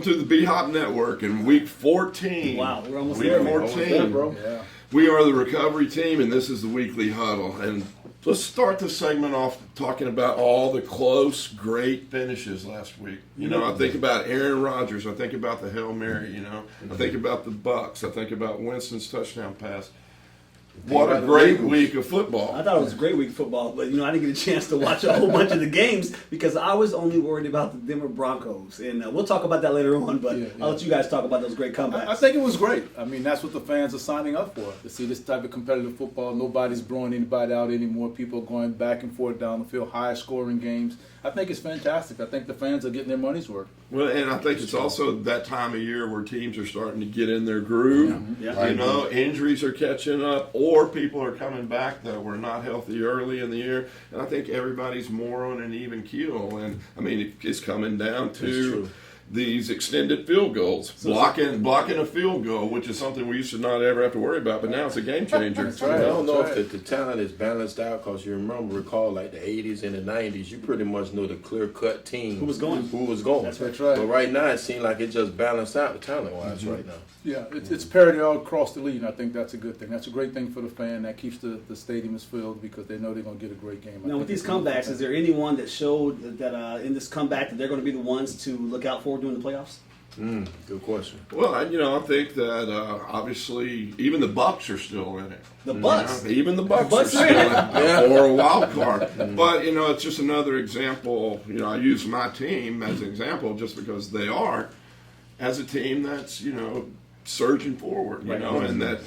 Welcome to the BHOPB Network in week 14. Wow, we're almost week there. 14, bro. Yeah. We are the recovery team, and this is the Weekly Huddle. And let's start this segment off talking about all the close, great finishes last week. You know, I think about Aaron Rodgers. I think about the Hail Mary, you know. I think about the Bucs. I think about Winston's touchdown pass. What a great week of football. I thought it was a great week of football, but, I didn't get a chance to watch a whole bunch of the games because I was only worried about the Denver Broncos. And we'll talk about that later on, but I'll let you guys talk about those great comebacks. I think it was great. I mean, that's what the fans are signing up for, to see this type of competitive football. Nobody's blowing anybody out anymore. People are going back and forth down the field, high-scoring games. I think it's fantastic. I think the fans are getting their money's worth. Well, and I think it's also that time of year where teams are starting to get in their groove. Yeah. You know, injuries are catching up, or people are coming back that were not healthy early in the year. And I think everybody's more on an even keel. And, I mean, it's coming down to these extended field goals, blocking a field goal, which is something we used to not ever have to worry about, but now it's a game changer. That's right. I don't know if the talent is balanced out, because you recall like the 80s and the 90s, you pretty much know the clear-cut team. Who was going. That's right. But right now it seems like it just balanced out talent-wise right now. Yeah, it's parity all across the league, and I think that's a good thing. That's a great thing for the fan. That keeps the stadiums filled because they know they're going to get a great game. Now, with these comebacks, is there anyone that showed that in this comeback that they're going to be the ones to look out for during the playoffs? Good question. Well, I think that obviously even the Bucs are still in it. The Bucs? Even the Bucs are still in it, or a wild card. But, it's just another example. I use my team as an example just because they are, as a team that's, surging forward, and that,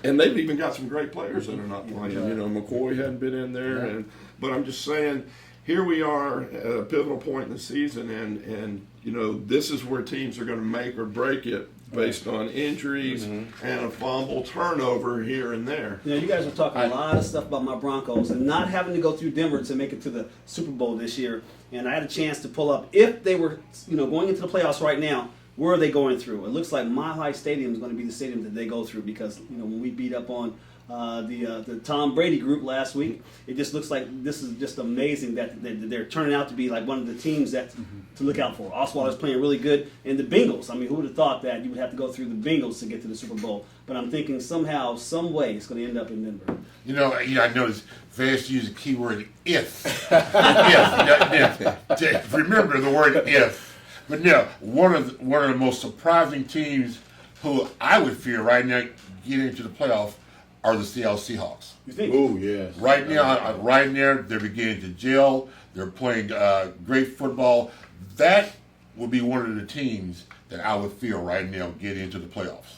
and they've even got some great players that are not playing. McCoy hadn't been in there, but I'm just saying, here we are at a pivotal point in the season, and this is where teams are going to make or break it based on injuries and a fumble turnover here and there. You guys are talking a lot of stuff about my Broncos and not having to go through Denver to make it to the Super Bowl this year. And I had a chance to pull up, if they were going into the playoffs right now, where are they going through? It looks like Mile High Stadium is going to be the stadium that they go through because when we beat up on the Tom Brady group last week, it just looks like this is just amazing that they're turning out to be like one of the teams that to look out for. Osweiler's playing really good, and the Bengals. I mean, who would have thought that you would have to go through the Bengals to get to the Super Bowl? But I'm thinking somehow, some way, it's going to end up in Denver. I noticed Vance used the keyword if. if. Remember the word if. But one of the most surprising teams who I would fear right now getting into the playoff are the Seattle Seahawks. You think? Oh, yes. Right now, they're beginning to gel. They're playing great football. That would be one of the teams that I would feel right now getting into the playoffs.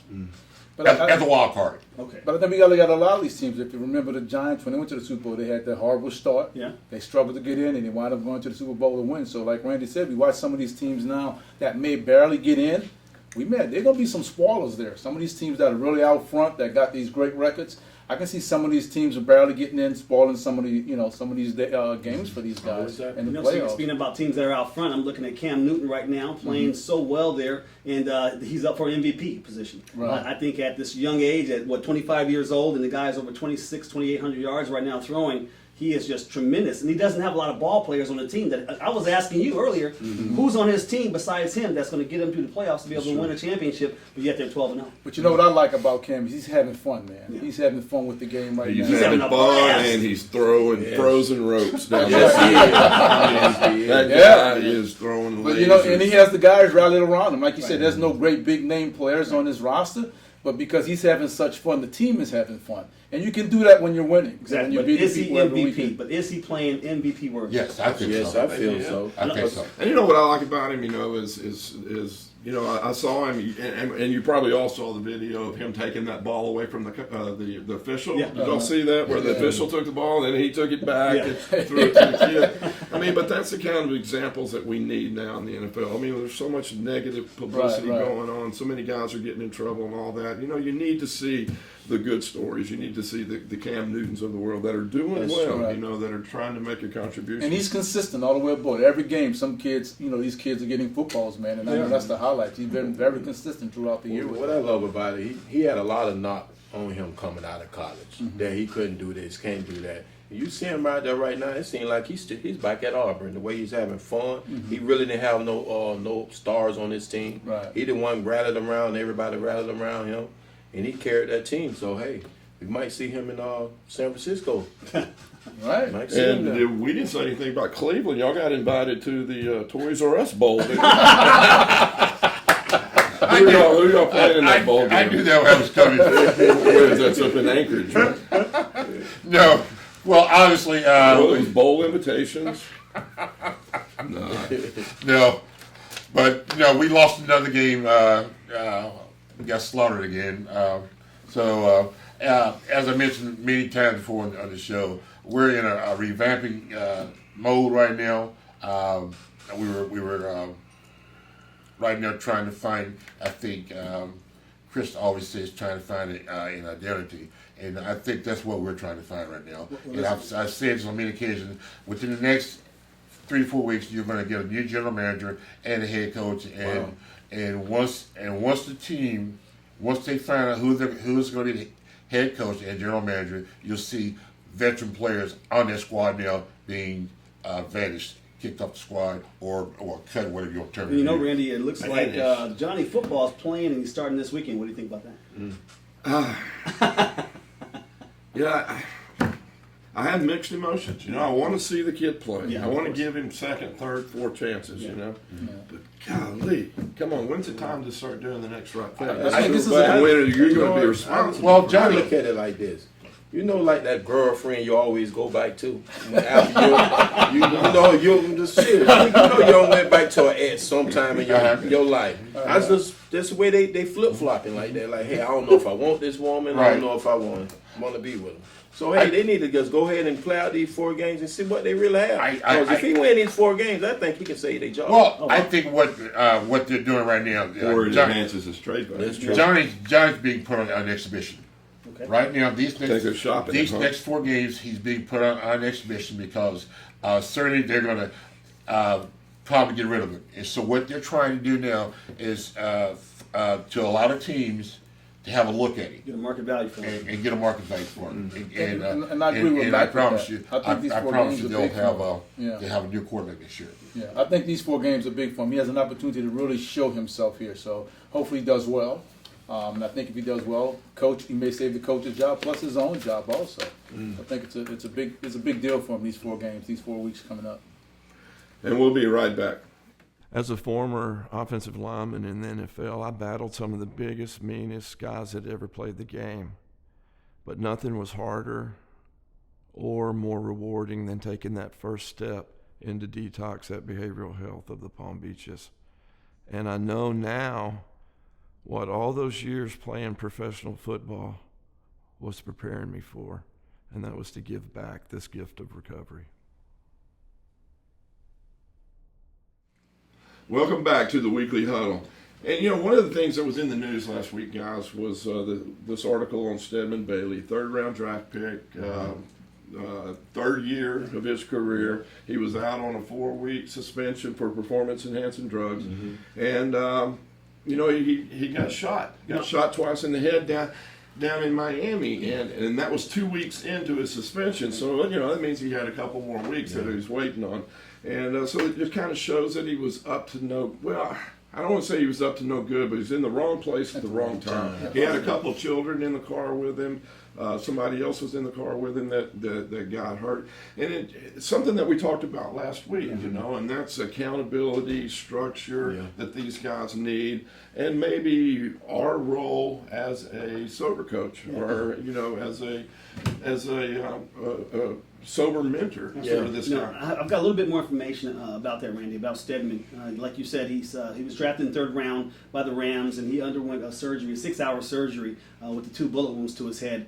But as a wild card. Okay. But I think we got to allow these teams. If you remember the Giants, when they went to the Super Bowl, they had that horrible start. Yeah. They struggled to get in, and they wound up going to the Super Bowl and win. So like Randy said, we watch some of these teams now that may barely get in. They're going to be some spoilers there. Some of these teams that are really out front that got these great records. I can see some of these teams are barely getting in, spoiling some of the, some of these games for these guys in the playoffs. Speaking about teams that are out front, I'm looking at Cam Newton right now playing so well there, and he's up for MVP position. Right. I think at this young age, at 25 years old, and the guy's over 2,800 yards right now throwing. He is just tremendous, and he doesn't have a lot of ball players on the team. That I was asking you earlier, who's on his team besides him that's going to get him to the playoffs to be able to win a championship, but yet they're 12-0. But you know what I like about Cam is he's having fun, man. Yeah. He's having fun with the game right now. He's having fun, and he's throwing frozen ropes down Yes, That guy is throwing lasers. But and he has the guys rallied around him. Like you said, there's no great big name players on his roster, but because he's having such fun, the team is having fun. And you can do that when you're winning. Exactly. When But is he MVP? But is he playing MVP worthy? Yes, I think so. Yes, I feel so. I think so. And what I like about him, is I saw him, and you probably all saw the video of him taking that ball away from the official. Yeah. Did y'all see that? Where the official took the ball, and then he took it back and threw it to the kid. I mean, but that's the kind of examples that we need now in the NFL. I mean, there's so much negative publicity going on. So many guys are getting in trouble and all that. You need to see the good stories. You need to see the Cam Newtons of the world that are doing that are trying to make a contribution. And he's consistent all the way aboard. Every game, some kids, these kids are getting footballs, man. And I know that's the highlight. He's been very consistent throughout the year. What I love about it, he had a lot of knock on him coming out of college. That he couldn't do this, can't do that. You see him out there right now. It seems like he's back at Auburn. The way he's having fun. He really didn't have no stars on his team. Right. He the one rallied around. Everybody rallied around him, and he carried that team. So hey, we might see him in San Francisco. Right. Might see him there. And we didn't say anything about Cleveland. Y'all got invited to the Toys R Us Bowl. Who y'all playing in that bowl game? I knew that was coming. Where is that? Up in Anchorage, right? No. Well, obviously, Those bowl invitations. no. But, we lost another game. We got slaughtered again. So, as I mentioned many times before on the show, we're in a revamping mode right now. We were right now trying to find, I think, Chris always says trying to find an identity. And I think that's what we're trying to find right now. And I've said on many occasions, within the next 3 to 4 weeks, you're going to get a new general manager and a head coach. And once the team, once they find out who's going to be the head coach and general manager, you'll see veteran players on their squad now being vanished, kicked off the squad, or cut, whatever your term. You know, Randy, it looks like Johnny Football is playing and he's starting this weekend. What do you think about that? Yeah, I have mixed emotions. I want to see the kid play. Yeah, I want to course. give him second, third, fourth chances, But golly, come on, when's the time to start doing the next right thing? I think this is And when you're going to be responsible. Well, Johnny, look at it like this. Like that girlfriend you always go back to. After you don't went back to an ex sometime in your life. That's the way they flip flopping like that. Like, hey, I don't know if I want this woman. I don't know if I want to be with her. So hey, they need to just go ahead and play out these 4 games and see what they really have. Because if he win these 4 games, I think he can say their job. Well, I think what they're doing right now, Or it advances his trade value. That's true. Johnny's being put on an exhibition. Okay. Right now, these Take a shot at next him, huh? next 4 games, he's being put on an exhibition because certainly they're going to probably get rid of him. And so what they're trying to do now is to allow the teams to have a look at him Get a market value for him. and get a market value for him. And I agree with I Matt with promise that. you, I think these I 4 promise games you are they'll big have for him. they'll have a new quarterback this year. Yeah, I think these 4 games are big for him. He has an opportunity to really show himself here. So hopefully he does well. And I think if he does well, he may save the coach's job plus his own job also. I think it's a big deal for him, these 4 games, these 4 weeks coming up. And we'll be right back. As a former offensive lineman in the NFL, I battled some of the biggest, meanest guys that ever played the game. But nothing was harder or more rewarding than taking that first step into detox, that behavioral health of the Palm Beaches. And I know now what all those years playing professional football was preparing me for, and that was to give back this gift of recovery. Welcome back to the Weekly Huddle. And, one of the things that was in the news last week, guys, was this article on Stedman Bailey, 3rd-round draft pick, 3rd year of his career. He was out on a 4-week suspension for performance-enhancing drugs. And, he got shot. Got shot twice in the head down in Miami. And that was 2 weeks into his suspension. So, that means he had a couple more weeks that he was waiting on. And so it just kind of shows that he was up to I don't want to say he was up to no good, but he was in the wrong place at the wrong time. He had a couple of children in the car with him. Somebody else was in the car with him that got hurt. And it's something that we talked about last week, and that's accountability, structure that these guys need, and maybe our role as a sober coach or, as a sober mentor for this guy. I've got a little bit more information about that, Randy, about Stedman. Like you said, he was drafted in the 3rd round by the Rams, and he underwent a 6-hour surgery with the 2 bullet wounds to his head.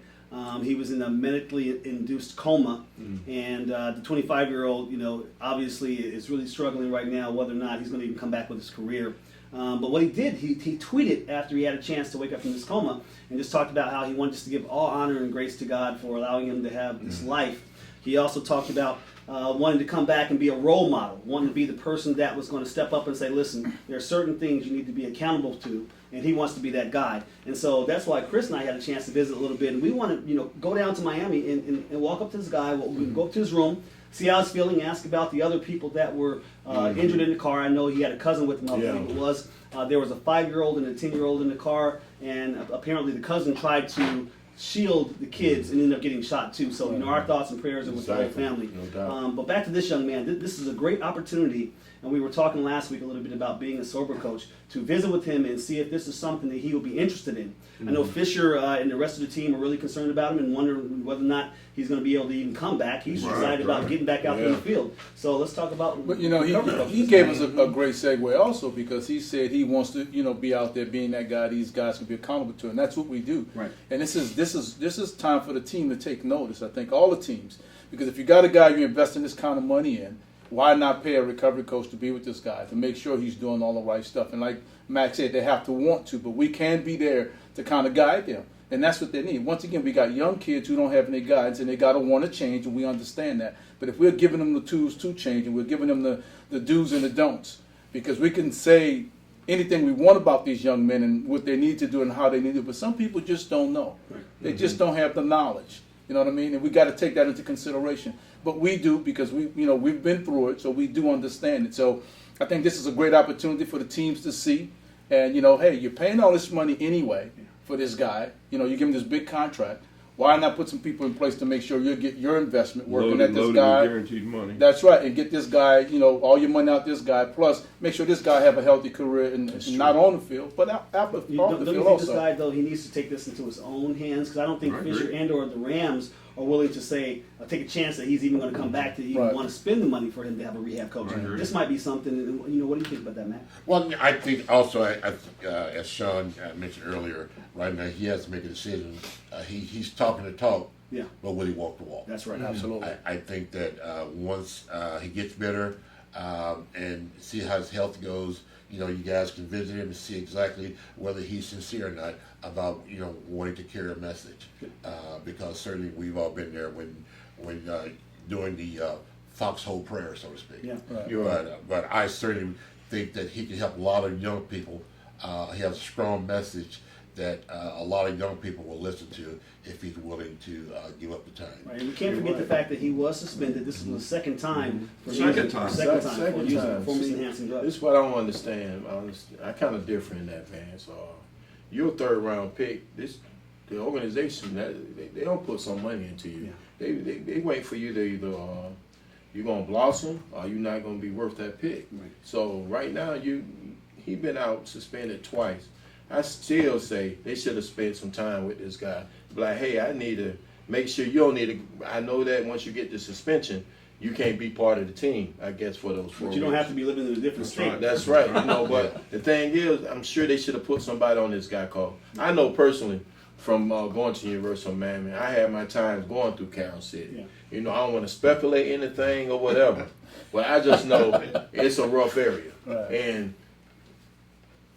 He was in a medically induced coma, and the 25-year-old, obviously is really struggling right now whether or not he's going to even come back with his career. But what he did, he tweeted after he had a chance to wake up from this coma and just talked about how he wanted just to give all honor and grace to God for allowing him to have this life. He also talked about wanting to come back and be a role model, wanting to be the person that was going to step up and say, listen, there are certain things you need to be accountable to and he wants to be that guy. And so that's why Chris and I had a chance to visit a little bit, and we want to, go down to Miami and walk up to this guy. We go up to his room, see how he's feeling, ask about the other people that were injured in the car. I know he had a cousin with him, I believe it was. There was a 5-year-old and a 10-year-old in the car, and apparently the cousin tried to shield the kids and ended up getting shot too. So, our thoughts and prayers are with the whole family. No doubt. But back to this young man, this is a great opportunity, and we were talking last week a little bit about being a sober coach, to visit with him and see if this is something that he would be interested in. I know Fisher and the rest of the team are really concerned about him and wondering whether or not he's going to be able to even come back. He's excited about getting back out in the field. So let's talk about. But he gave us a great segue also, because he said he wants to be out there being that guy these guys can be accountable to, and that's what we do. Right. And this is time for the team to take notice. I think all the teams, because if you got a guy you're investing this kind of money in, why not pay a recovery coach to be with this guy to make sure he's doing all the right stuff? And like Max said, they have to want to, but we can be there to kind of guide them. And that's what they need. Once again, we got young kids who don't have any guidance, and they got to want to change, and we understand that. But if we're giving them the tools to change, and we're giving them the do's and the don'ts, because we can say anything we want about these young men and what they need to do and how they need to do, but some people just don't know. They just don't have the knowledge. You know what I mean? And we got to take that into consideration. But we do, because we've been through it, so we do understand it. So I think this is a great opportunity for the teams to see. And hey, you're paying all this money anyway for this guy. You give him this big contract. Why not put some people in place to make sure you get your investment working at this guy? Guaranteed money. That's right, and get this guy, all your money out this guy. Plus, make sure this guy have a healthy career, and not on the field, but off the field also. Don't you think this guy, though, he needs to take this into his own hands? Because I don't think Fisher and or the Rams are willing to say, take a chance that he's even going to come back to even want to spend the money for him to have a rehab coach. This might be something. What do you think about that, Matt? Well, I think also, as Sean mentioned earlier, right now he has to make a decision. He's talking the talk, but will he walk the walk? That's right. Absolutely. I think that once he gets better and see how his health goes, you guys can visit him and see exactly whether he's sincere or not about wanting to carry a message, because certainly we've all been there when doing the foxhole prayer, so to speak. Yeah. Right. But I certainly think that he can help a lot of young people. He has a strong message that a lot of young people will listen to if he's willing to give up the time. Right. And we can't forget the fact that he was suspended. This is the second time for Second time for using performance-enhancing drugs. This is what I don't understand. I kind of differ in that, Vance. You're a third-round pick. The organization, they don't put some money into you. They wait for you to either you're gonna blossom or you're not gonna be worth that pick. Right. So right now he been out suspended twice. I still say they should have spent some time with this guy. Like, hey, I need to make sure you don't need to. I know that once you get the suspension, you can't be part of the team, I guess, for those 4 But you don't have to be living in a different state. That's right. But the thing is, I'm sure they should have put somebody on this guy called. I know personally from going to the University of Miami, I had my times going through Carroll City. I don't want to speculate anything or whatever, but I just know it's a rough area. Right. And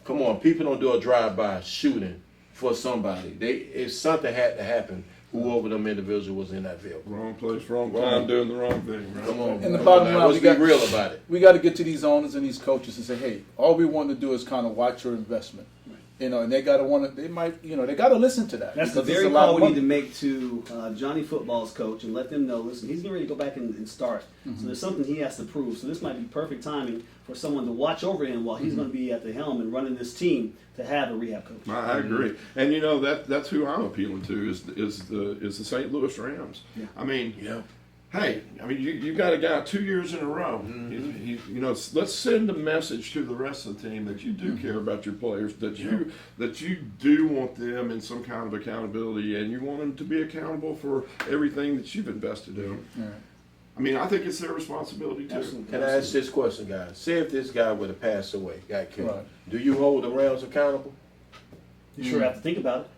come on, people don't do a drive-by shooting for somebody. If something had to happen, whoever them individuals was in that vehicle. Wrong place, wrong time, doing the wrong thing. Right? Come on. And the bottom line, let's be real about it. We got to get to these owners and these coaches and say, hey, all we want to do is kind of watch your investment. And they got to they got to listen to that. That's the very call we need to make to Johnny Football's coach and let them know, listen, he's getting ready to go back and start. So there's something he has to prove. So this might be perfect timing for someone to watch over him while he's going to be at the helm and running this team to have a rehab coach. I agree, and that's who I'm appealing to is the St. Louis Rams. Yeah. I mean, hey, you got a guy 2 years in a row. Let's send a message to the rest of the team that you do care about your players, that you do want them in some kind of accountability, and you want them to be accountable for everything that you've invested in. Right. I think it's their responsibility too. Absolutely. Can I ask this question, guys? Say if this guy would have passed away, got killed, Right. do you hold the Rams accountable? You sure have to think about it.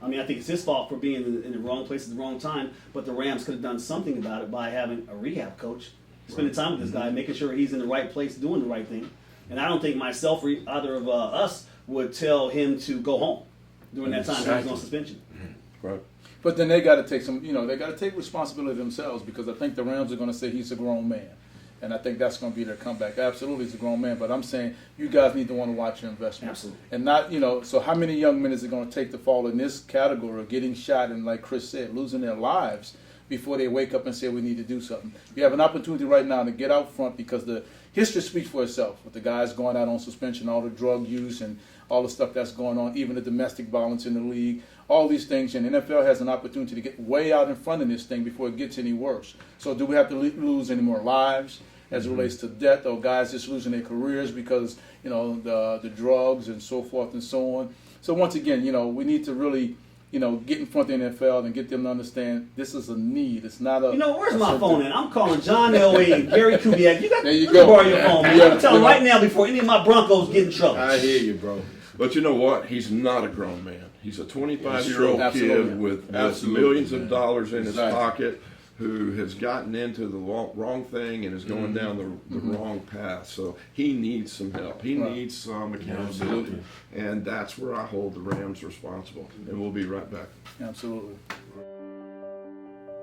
I think it's his fault for being in the wrong place at the wrong time, but the Rams could have done something about it by having a rehab coach, spending time with this guy, making sure he's in the right place, doing the right thing. And I don't think myself or either of us would tell him to go home during that time he was on suspension. Right. But then they got to take they got to take responsibility themselves, because I think the Rams are going to say he's a grown man. And I think that's going to be their comeback. Absolutely, as a grown man. But I'm saying you guys need to want to watch your investment. Absolutely. And not, so how many young men is it going to take to fall in this category of getting shot and, like Chris said, losing their lives before they wake up and say we need to do something? You have an opportunity right now to get out front because the history speaks for itself with the guys going out on suspension, all the drug use and all the stuff that's going on, even the domestic violence in the league, all these things. And the NFL has an opportunity to get way out in front of this thing before it gets any worse. So do we have to lose any more lives as it relates to death, or guys just losing their careers because, the drugs and so forth and so on? So once again, we need to really, get in front of the NFL and get them to understand this is a need. It's not a... Where's my phone at? I'm calling John Elway and Gary Kubiak. You got There you let go. me borrow your phone, man. Yeah, I'm telling right now before any of my Broncos get in trouble. I hear you, bro. But you know what? He's not a grown man. He's a 25-year-old Absolutely. kid with Absolutely, millions of man. dollars in his Exactly. pocket who has gotten into the wrong thing and is going down the wrong path. So he needs some help. He Right. needs some accountability. Absolutely. And that's where I hold the Rams responsible. And we'll be right back. Absolutely.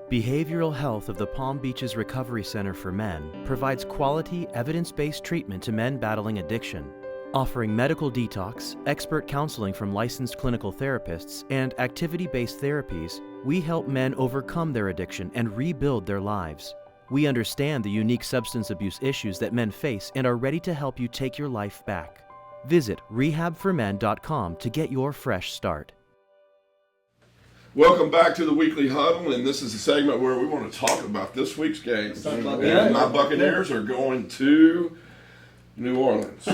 Behavioral Health of the Palm Beaches Recovery Center for Men provides quality, evidence-based treatment to men battling addiction. Offering medical detox, expert counseling from licensed clinical therapists, and activity-based therapies, we help men overcome their addiction and rebuild their lives. We understand the unique substance abuse issues that men face and are ready to help you take your life back. Visit rehabformen.com to get your fresh start. Welcome back to the Weekly Huddle, and this is a segment where we want to talk about this week's game. talk about And that. my Buccaneers are going to New Orleans. Hey,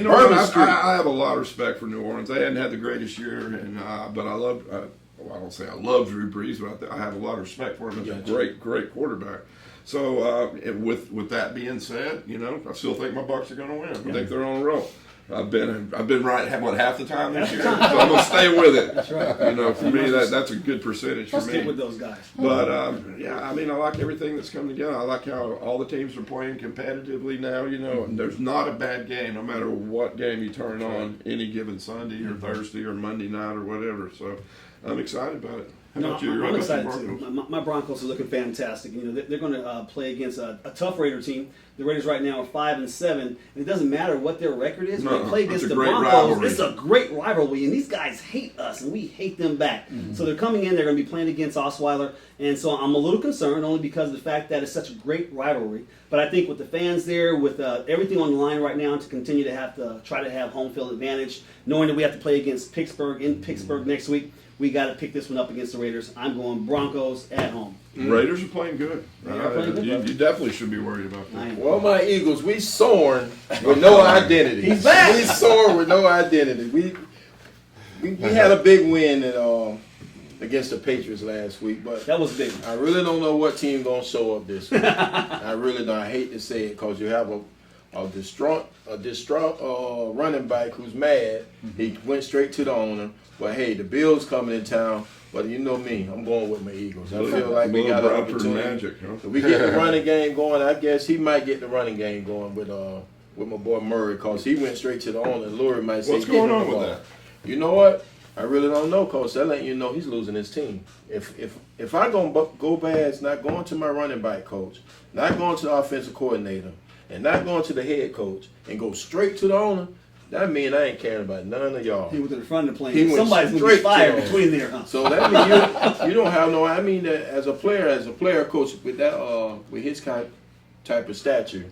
Bourbon what? Street. I have a lot of respect for New Orleans. They hadn't had the greatest year, and but I love. I don't say I love Drew Brees, but I have a lot of respect for him as a Gotcha. great quarterback. So with that being said, I still think my Bucs are going to win. I think they're on a roll. I've been right half the time this year, so I'm gonna stay with it. That's right. For me that's a good percentage for Let's stick me. with those guys. But I like everything that's come together. I like how all the teams are playing competitively now. And there's not a bad game, no matter what game you turn on any given Sunday or Thursday or Monday night or whatever. So I'm excited about it. How about you? I'm How excited about you, too. Broncos? My Broncos are looking fantastic. They're going to play against a tough Raider team. The Raiders right now are 5-7, and it doesn't matter what their record is. When they play against it's a the great Broncos, rivalry. it's a great rivalry, and these guys hate us, and we hate them back. So they're coming in. They're going to be playing against Osweiler, and so I'm a little concerned only because of the fact that it's such a great rivalry. But I think with the fans there, with everything on the line right now, to continue to have to try to have home field advantage, knowing that we have to play against Pittsburgh in Pittsburgh next week. We got to pick this one up against the Raiders. I'm going Broncos at home. Raiders are playing good. They are playing good, You definitely should be worried about I that. am. Well, my Eagles, we soaring with no identity. He's back. We soaring with no identity. We had a big win against the Patriots last week, but That was big. I really don't know what team gonna show up this week. I really don't. I hate to say it because you have a distraught running back who's mad. He went straight to the owner. But hey, the Bills coming in town. But you know me, I'm going with my Eagles. I feel like we got an Bradford opportunity. magic, huh? If we get the running game going, I guess he might get the running game going with my boy Murray because he went straight to the owner. And Lurie might say, What's "Get going him on the with ball." that? You know what? I really don't know, Coach. That letting you know he's losing his team. If I go bad, it's not going to my running back coach, not going to the offensive coordinator, and not going to the head coach, and go straight to the owner, that means I ain't caring about none of y'all. He was in the front of the He plane. went Somebody's going to straight be fired to- between there, huh? So that means you don't have no. I mean that as a player coach with that with his type of stature,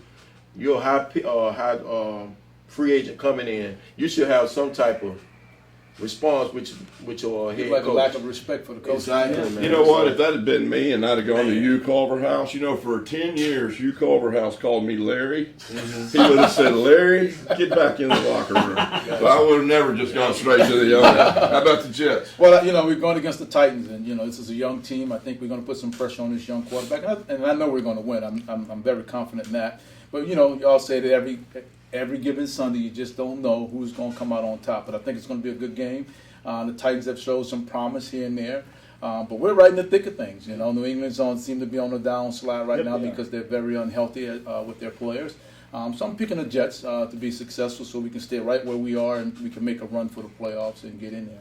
you're a high free agent coming in. You should have some type of response with your head Like a coach. lack of respect for the coach. Exactly, man. You know what? So- If that had been me and I'd have gone to Hugh Culverhouse, for 10 years, Hugh Culverhouse called me Larry. He would have said, Larry, get back in the locker room. So I would have never just gone straight to the owner. How about the Jets? Well, we're going against the Titans, and this is a young team. I think we're going to put some pressure on this young quarterback, and I know we're going to win. I'm very confident in that. But y'all say that every given Sunday, you just don't know who's going to come out on top. But I think it's going to be a good game. The Titans have showed some promise here and there. But we're right in the thick of things. New England's seem to be on the downslide right now because they're very unhealthy with their players. So I'm picking the Jets to be successful so we can stay right where we are and we can make a run for the playoffs and get in there.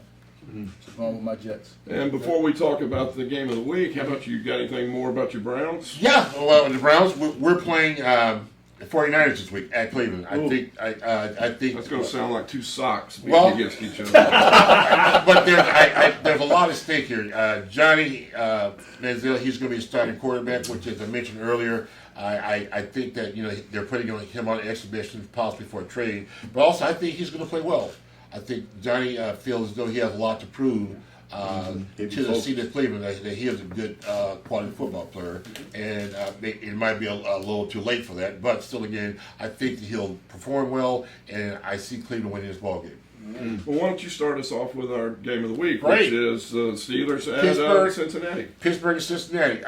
So going with my Jets. And before we talk about the game of the week, how about you got anything more about your Browns? Yeah, well, the Browns, we're playing the 49ers this week at Cleveland. I think That's going to sound like two socks beating Well- against each other. but there's a lot at stake here. Johnny Manziel, he's going to be a starting quarterback, which, as I mentioned earlier, I think that they're putting him on exhibition possibly for a trade. But also, I think he's going to play well. I think Johnny feels as though he has a lot to prove to the city of Cleveland that he is a good quality football player, and it might be a little too late for that. But still, again, I think that he'll perform well, and I see Cleveland winning this ball game. Well, why don't you start us off with our game of the week, Great. which is the Steelers at Pittsburgh. Cincinnati. Pittsburgh and Cincinnati.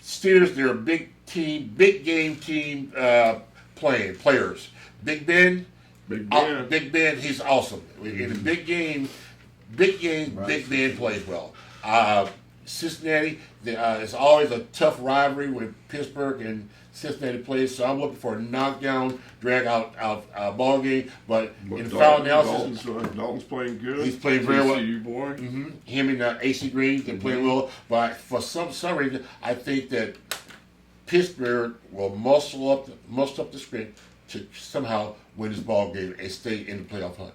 Steelers, they're a big team, big game team players. Big Ben. Big Ben. Big Ben, he's awesome. In a big game, Big Ben plays well. Cincinnati, it's always a tough rivalry when Pittsburgh and Cincinnati plays, so I'm looking for a knockdown, drag-out ball game. But in the final analysis, Dalton's playing good. He's playing very well. TCU boy. him and AC Green, they're playing well. But for some reason, I think that Pittsburgh will muscle up the script to somehow win this ball game and stay in the playoff hunt.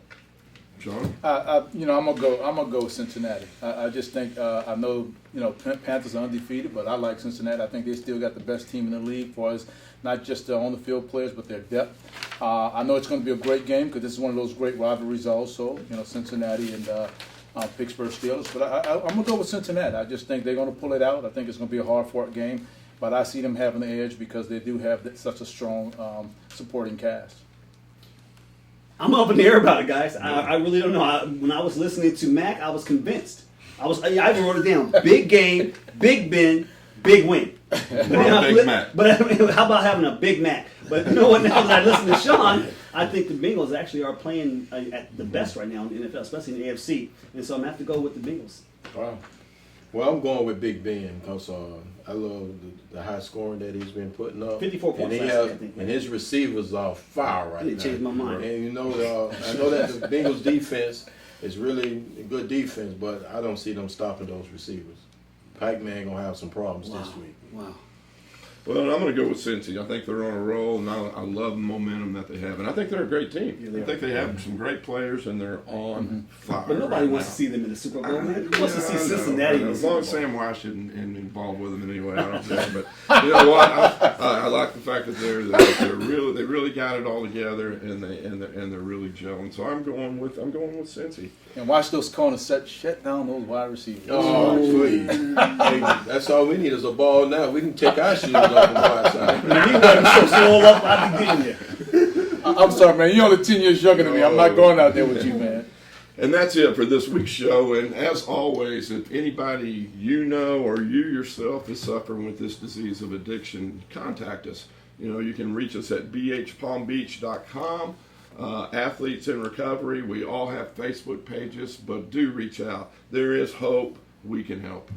John? I'm gonna go with Cincinnati. I just think I know Panthers are undefeated, but I like Cincinnati. I think they still got the best team in the league for us, not just their on the field players, but their depth. I know it's going to be a great game because this is one of those great rivalries. Also, Cincinnati and Pittsburgh Steelers. But I'm gonna go with Cincinnati. I just think they're going to pull it out. I think it's going to be a hard-fought game, but I see them having the edge because they do have such a strong supporting cast. I'm up in the air about it, guys. I really don't know. When I was listening to Mac, I was convinced. I even wrote it down. Big game, Big Ben, big win. Big Mac. But how about having a Big Mac? But you know what? Now that I listen to Sean, I think the Bengals actually are playing at the best right now in the NFL, especially in the AFC. And so I'm going to have to go with the Bengals. Wow. Well, I'm going with Big Ben because I love the high scoring that he's been putting up. 54 points and last week, I think. And his receivers are fire right now. It changed my mind. And I know that the Bengals defense is really a good defense, but I don't see them stopping those receivers. Pike Man gonna have some problems this week. Wow. Well, I'm going to go with Cincy. I think they're on a roll, and I love the momentum that they have. And I think they're a great team. I think they have some great players, and they're on fire. But nobody right wants now. to see them in the Super Bowl, man. Who wants to see I know, Cincinnati in the as long Super as Bowl? Sam Wash isn't involved with them in any way, I don't care. But you know what? I like the fact that they really got it all together, and they're really gelling. So I'm going with Cincy. And watch those corners shut down those wide receivers. Oh, please. Hey, that's all we need is a ball now. We can take our shoes off on the wide side. When he wasn't so swole up, I'd be getting there. I'm sorry, man. You're only 10 years younger than me. I'm not going out there with you, man. And that's it for this week's show. And as always, if anybody you know or you yourself is suffering with this disease of addiction, contact us. You can reach us at bhpalmbeach.com. Athletes in Recovery. We all have Facebook pages, but do reach out. There is hope. We can help.